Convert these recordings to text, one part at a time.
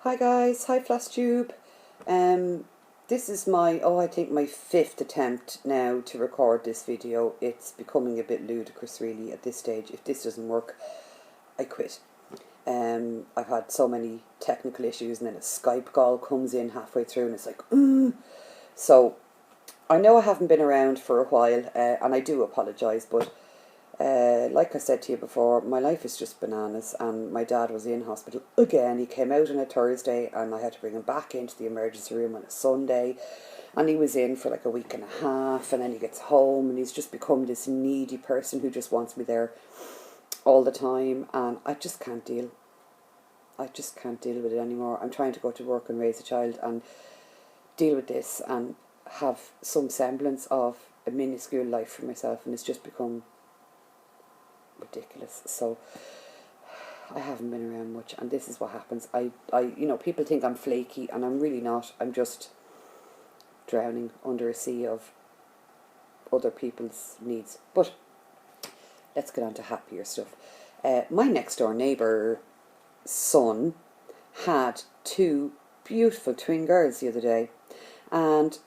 Hi guys, hi Flosstube. This is my, I think my 5th attempt now to record this video. It's becoming a bit ludicrous really at this stage. If this doesn't work, I quit. I've had so many technical issues and then a Skype call comes in halfway through and it's like, So, I know I haven't been around for a while and I do apologise, but like I said to you before, my life is just bananas, and my dad was in hospital again. He came out on a Thursday and I had to bring him back into the emergency room on a Sunday, and he was in for like a week and a half, and then he gets home and he's just become this needy person who just wants me there all the time, and I just can't deal. I just can't deal with it anymore. I'm trying to go to work and raise a child and deal with this and have some semblance of a minuscule life for myself, and it's just become ridiculous. So I haven't been around much, and this is what happens. People think I'm flaky, and I'm really not. I'm just drowning under a sea of other people's needs. But let's get on to happier stuff. My next door neighbour son had 2 beautiful twin girls the other day, and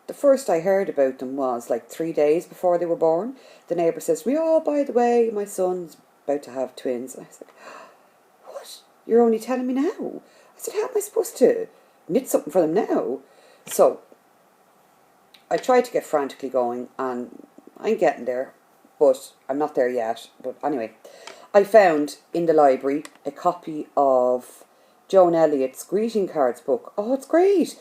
the first I heard about them was like 3 days before they were born. The neighbour says to me, "Oh, by the way, my son's about to have twins." And I was like, "What? You're only telling me now?" I said, "How am I supposed to knit something for them now?" So I tried to get frantically going, and I'm getting there, but I'm not there yet. But anyway, I found in the library a copy of Joan Elliott's greeting cards book. Oh, it's great.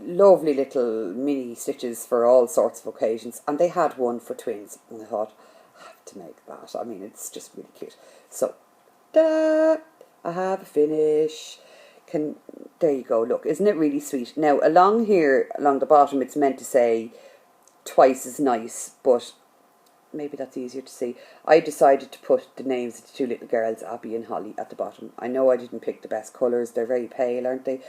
Lovely little mini stitches for all sorts of occasions. And they had one for twins. And I thought, I have to make that. I mean, it's just really cute. So, ta-da! I have a finish. There you go. Look, isn't it really sweet? Now, along here, along the bottom, it's meant to say twice as nice, but maybe that's easier to see. I decided to put the names of the 2 little girls, Abby and Holly, at the bottom. I know I didn't pick the best colours. They're very pale, aren't they?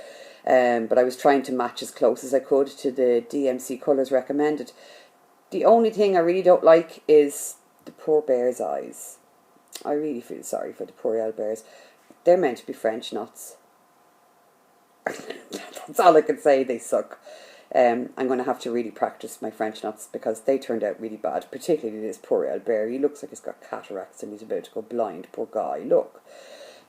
But I was trying to match as close as I could to the DMC colours recommended. The only thing I really don't like is the poor bear's eyes. I really feel sorry for the poor old bears. They're meant to be French knots. That's all I can say. They suck. I'm going to have to really practice my French knots because they turned out really bad, particularly this poor old bear. He looks like he's got cataracts and he's about to go blind, poor guy, look.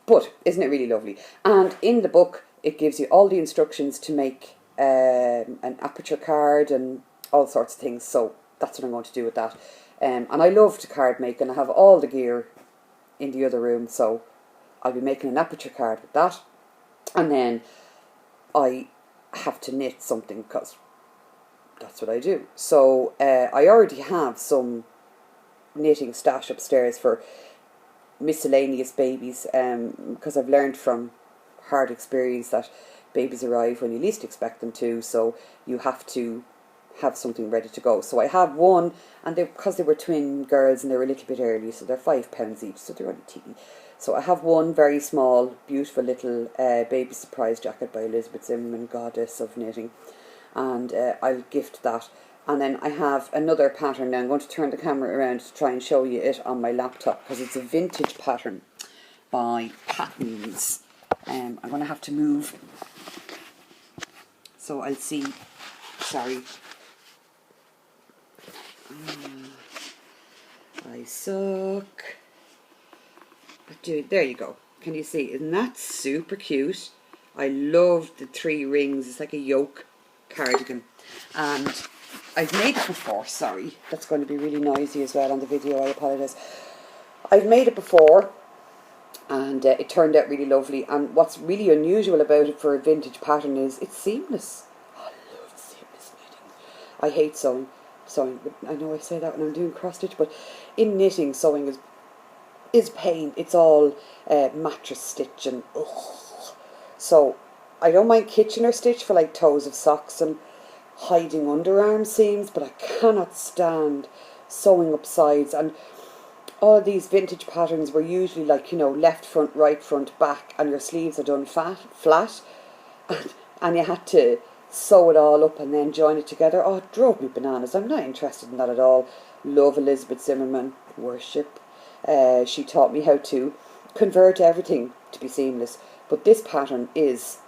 But isn't it really lovely? And in the book, it gives you all the instructions to make an aperture card and all sorts of things, so that's what I'm going to do with that. And I love to card make, and I have all the gear in the other room, so I'll be making an aperture card with that. And then I have to knit something because that's what I do. So I already have some knitting stash upstairs for miscellaneous babies, because I've learned from hard experience that babies arrive when you least expect them to, so you have to have something ready to go. So I have one, and because they were twin girls and they were a little bit early, so they're £5 each, so they're only teeny. So I have one very small, beautiful little baby surprise jacket by Elizabeth Zimmerman, goddess of knitting, and I'll gift that. And then I have another pattern. Now I'm going to turn the camera around to try and show you it on my laptop because it's a vintage pattern by Patterns. I'm going to have to move, so I'll see. Sorry. I suck. But dude, there you go. Can you see? Isn't that super cute? I love the 3 rings. It's like a yoke cardigan. And I've made it before. Sorry. That's going to be really noisy as well on the video. I apologise. I've made it before, and it turned out really lovely. And what's really unusual about it for a vintage pattern is it's seamless. I love seamless knitting. I hate sewing. I know I say that when I'm doing cross stitch, but in knitting, sewing is pain. It's all mattress stitch and ugh. So I don't mind Kitchener stitch for like toes of socks and hiding underarm seams, but I cannot stand sewing up sides. And all of these vintage patterns were usually like, left front, right front, back, and your sleeves are done flat, and you had to sew it all up and then join it together. Oh, it drove me bananas. I'm not interested in that at all. Love Elizabeth Zimmerman, worship. She taught me how to convert everything to be seamless, but this pattern is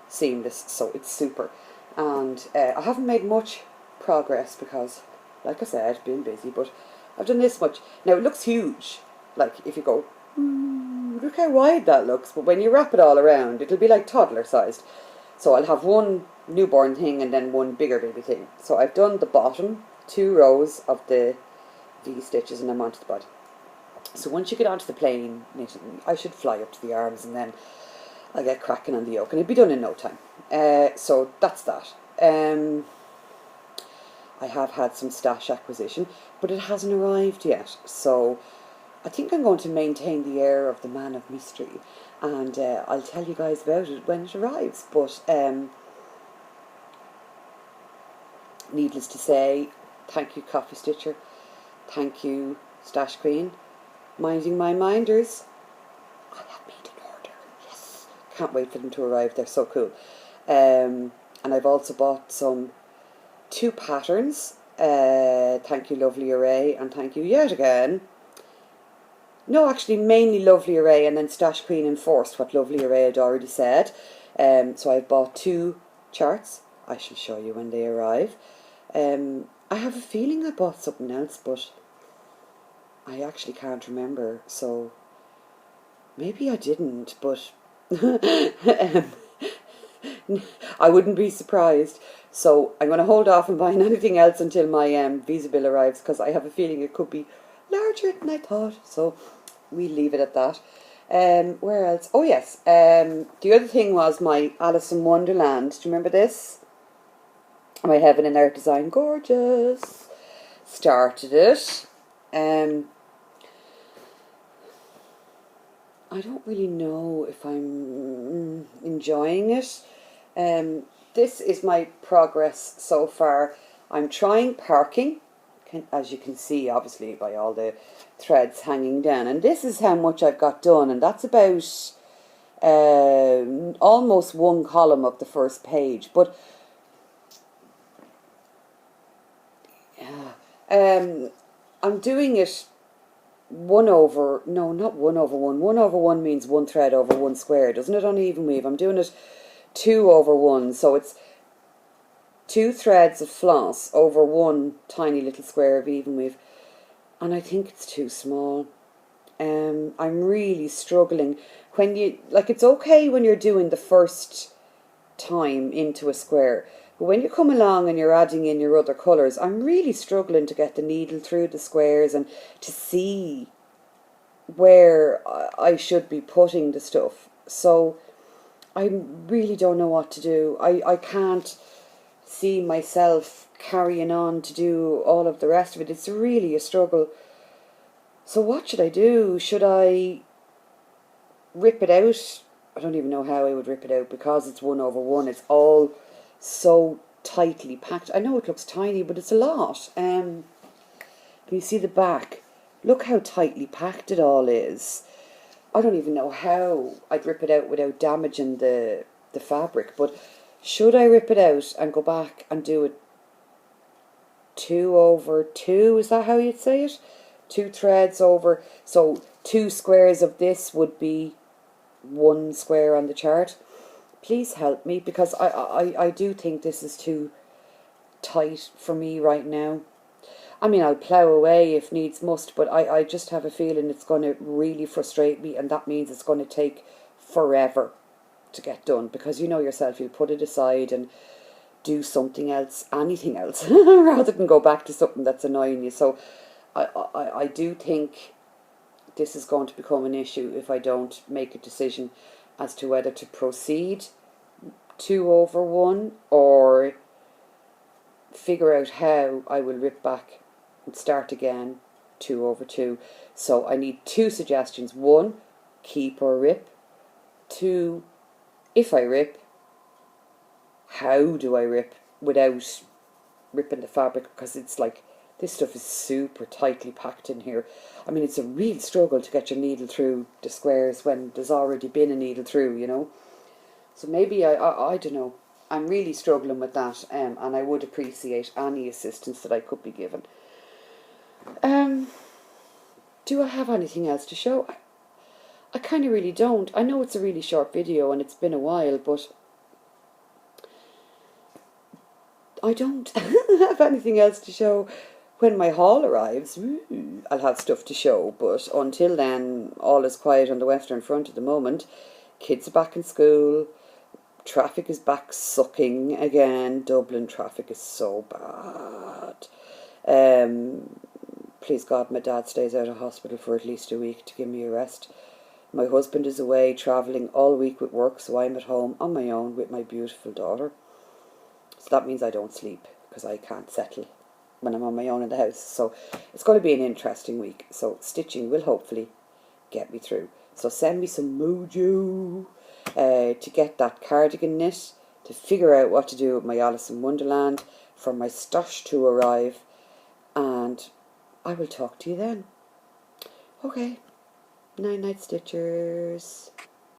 seamless, so it's super. And I haven't made much progress because, like I said, been busy, but I've done this much. Now it looks huge, like if you go, ooh, look how wide that looks, but when you wrap it all around, it'll be like toddler sized. So I'll have one newborn thing and then one bigger baby thing. So I've done the bottom 2 rows of the V stitches and I'm onto the body. So once you get onto the plain knitting, I should fly up to the arms and then I'll get cracking on the yoke and it'll be done in no time. So that's that. I have had some stash acquisition, but it hasn't arrived yet. So I think I'm going to maintain the air of the man of mystery, and I'll tell you guys about it when it arrives. But needless to say, thank you Coffee Stitcher, thank you Stash Queen, minding my minders. I have made an order, yes. Can't wait for them to arrive, they're so cool. And I've also bought 2 patterns. Thank you Lovely Array, and thank you yet again. No, actually mainly Lovely Array, and then Stash Queen enforced what Lovely Array had already said. So I've bought 2 charts. I shall show you when they arrive. I have a feeling I bought something else, but I actually can't remember. So maybe I didn't, but I wouldn't be surprised. So I'm going to hold off on buying anything else until my visa bill arrives, because I have a feeling it could be larger than I thought. So we'll leave it at that. Where else? Oh yes, the other thing was my Alice in Wonderland. Do you remember this? My Heaven and Earth design, gorgeous. Started it. I don't really know if I'm enjoying it. This is my progress so far. I'm trying parking, as you can see obviously by all the threads hanging down, and this is how much I've got done, and that's about almost 1 column of the first page. But I'm doing it 1 over, no, not 1 over 1. 1 over 1 means 1 thread over 1 square, doesn't it, on even weave? I'm doing it 2 over 1, so it's 2 threads of floss over 1 tiny little square of even weave, and I think it's too small. I'm really struggling when you, like, it's okay when you're doing the first time into a square, but when you come along and you're adding in your other colours, I'm really struggling to get the needle through the squares and to see where I should be putting the stuff. So I really don't know what to do. I can't see myself carrying on to do all of the rest of it. It's really a struggle. So what should I do? Should I rip it out? I don't even know how I would rip it out, because it's 1 over 1. It's all so tightly packed. I know it looks tiny, but it's a lot. Can you see the back? Look how tightly packed it all is. I don't even know how I'd rip it out without damaging the fabric, but should I rip it out and go back and do it 2 over 2? Is that how you'd say it? 2 threads over, so 2 squares of this would be 1 square on the chart. Please help me, because I do think this is too tight for me right now. I mean, I'll plough away if needs must, but I just have a feeling it's going to really frustrate me, and that means it's going to take forever to get done, because you know yourself, you'll put it aside and do something else, anything else, rather than go back to something that's annoying you. So I do think this is going to become an issue if I don't make a decision as to whether to proceed 2 over 1 or figure out how I will rip back and start again 2 over 2. So I need 2 suggestions. 1, keep or rip. 2, if I rip, how do I rip without ripping the fabric, because it's like, this stuff is super tightly packed in here. I mean, it's a real struggle to get your needle through the squares when there's already been a needle through, you know. So maybe I don't know. I'm really struggling with that, and I would appreciate any assistance that I could be given. Do I have anything else to show? I kind of really don't. I know it's a really short video and it's been a while, but I don't have anything else to show. When my haul arrives, I'll have stuff to show, but until then, all is quiet on the Western Front at the moment. Kids are back in school, traffic is back sucking again. Dublin traffic is so bad. Please God, my dad stays out of hospital for at least a week to give me a rest. My husband is away travelling all week with work, so I'm at home on my own with my beautiful daughter. So that means I don't sleep because I can't settle when I'm on my own in the house. So it's going to be an interesting week. So stitching will hopefully get me through. So send me some mojo to get that cardigan knit, to figure out what to do with my Alice in Wonderland, for my stash to arrive, and I will talk to you then. Okay, night night stitchers.